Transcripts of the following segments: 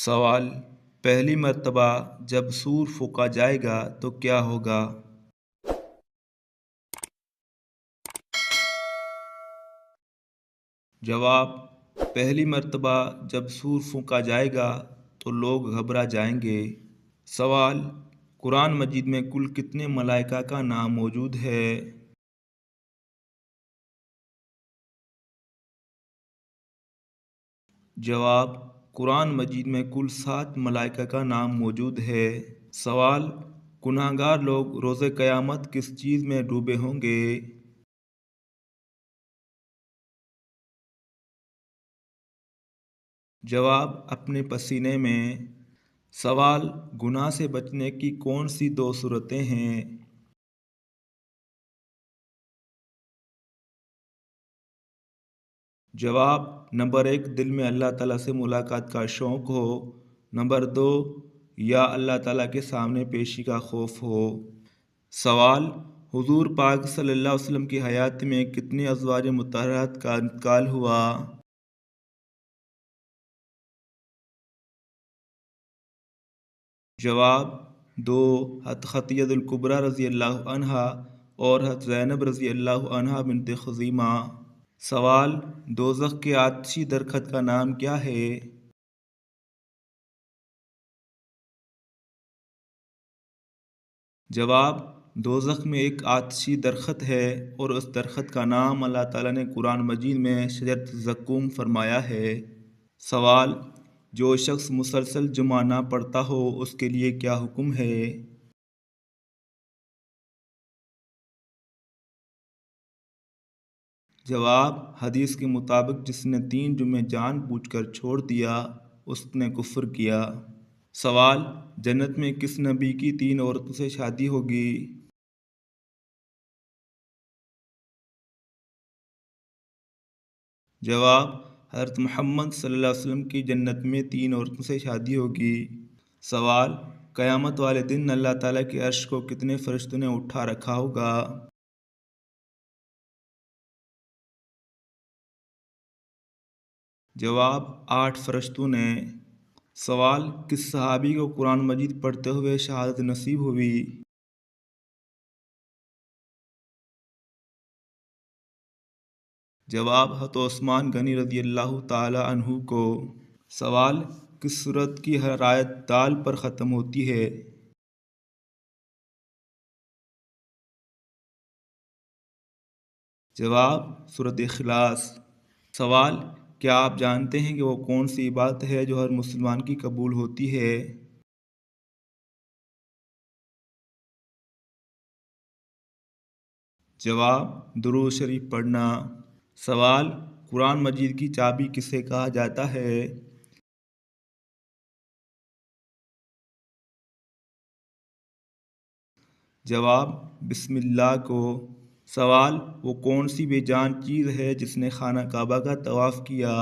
سوال: پہلی مرتبہ جب سور پھونکا جائے گا تو کیا ہوگا؟ جواب: پہلی مرتبہ جب سور پھونکا جائے گا تو لوگ گھبرا جائیں گے۔ سوال: قرآن مجید میں کل کتنے ملائکہ کا نام موجود ہے؟ جواب: قرآن مجید میں کل 7 ملائکہ کا نام موجود ہے۔ سوال: گناہگار لوگ روز قیامت کس چیز میں ڈوبے ہوں گے؟ جواب: اپنے پسینے میں۔ سوال: گناہ سے بچنے کی کون سی 2 صورتیں ہیں؟ جواب: نمبر 1، دل میں اللہ تعالیٰ سے ملاقات کا شوق ہو۔ نمبر 2، یا اللہ تعالیٰ کے سامنے پیشی کا خوف ہو۔ سوال: حضور پاک صلی اللہ علیہ وسلم کی حیات میں کتنے ازواج مطہرات کا انتقال ہوا؟ جواب: 2، حضرت خدیجہ الکبریٰ رضی اللہ عنہا اور حضرت زینب رضی اللہ عنہا بنت خزیمہ۔ سوال: دوزخ کے آتشی درخت کا نام کیا ہے؟ جواب: دوزخ میں ایک آتشی درخت ہے اور اس درخت کا نام اللہ تعالیٰ نے قرآن مجید میں شجرۃ الزقوم فرمایا ہے۔ سوال: جو شخص مسلسل جمعہ نہ پڑھتا ہو اس کے لیے کیا حکم ہے؟ جواب: حدیث کے مطابق جس نے 3 جمعے جان بوجھ کر چھوڑ دیا اس نے کفر کیا۔ سوال: جنت میں کس نبی کی 3 عورتوں سے شادی ہوگی؟ جواب: حضرت محمد صلی اللہ علیہ وسلم کی جنت میں 3 عورتوں سے شادی ہوگی۔ سوال: قیامت والے دن اللہ تعالیٰ کے عرش کو کتنے فرشتوں نے اٹھا رکھا ہوگا؟ جواب: 8 فرشتوں نے۔ سوال: کس صحابی کو قرآن مجید پڑھتے ہوئے شہادت نصیب ہوئی؟ جواب: حضرت عثمان غنی رضی اللہ تعالی عنہ کو۔ سوال: کس سورت کی ہر آیت دال پر ختم ہوتی ہے؟ جواب: سورۃ اخلاص۔ سوال: کیا آپ جانتے ہیں کہ وہ کون سی عبادت ہے جو ہر مسلمان کی قبول ہوتی ہے؟ جواب: درود شریف پڑھنا۔ سوال: قرآن مجید کی چابی کسے کہا جاتا ہے؟ جواب: بسم اللہ کو۔ سوال: وہ کون سی بے جان چیز ہے جس نے خانہ کعبہ کا طواف کیا؟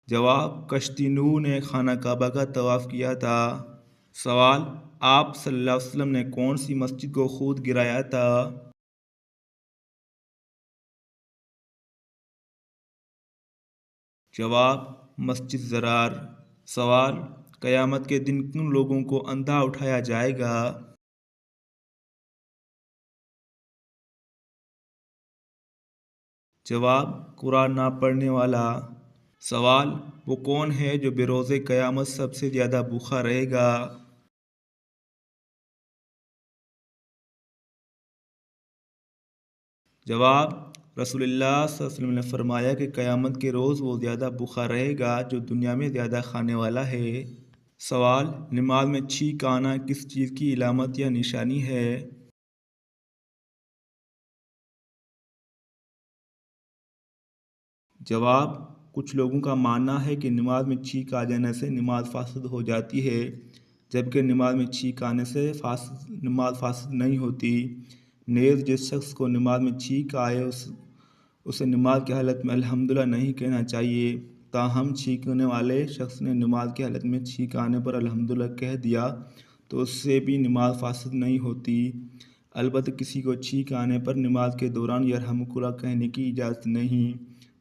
جواب: کشتی نوح نے خانہ کعبہ کا طواف کیا تھا۔ سوال: آپ صلی اللہ علیہ وسلم نے کون سی مسجد کو خود گرایا تھا؟ جواب: مسجد ضرار۔ سوال: قیامت کے دن کن لوگوں کو اندھا اٹھایا جائے گا؟ جواب: قرآن نہ پڑھنے والا۔ سوال: وہ کون ہے جو بروز قیامت سب سے زیادہ بھوکا رہے گا؟ جواب: رسول اللہ صلی اللہ علیہ وسلم نے فرمایا کہ قیامت کے روز وہ زیادہ بھوکا رہے گا جو دنیا میں زیادہ کھانے والا ہے۔ سوال: نماز میں چھینک آنا کس چیز کی علامت یا نشانی ہے؟ جواب: کچھ لوگوں کا ماننا ہے کہ نماز میں چھینک آ جانے سے نماز فاسد ہو جاتی ہے، جبکہ نماز میں چھینک آنے سے نماز فاسد نہیں ہوتی۔ نیز جس شخص کو نماز میں چھینک آئے اسے نماز کی حالت میں الحمدللہ نہیں کہنا چاہیے، تاہم چھینکنے والے شخص نے نماز کی حالت میں چھینک آنے پر الحمدللہ کہہ دیا تو اس سے بھی نماز فاسد نہیں ہوتی۔ البتہ کسی کو چھینک آنے پر نماز کے دوران یرحمک اللہ کہنے کی اجازت نہیں۔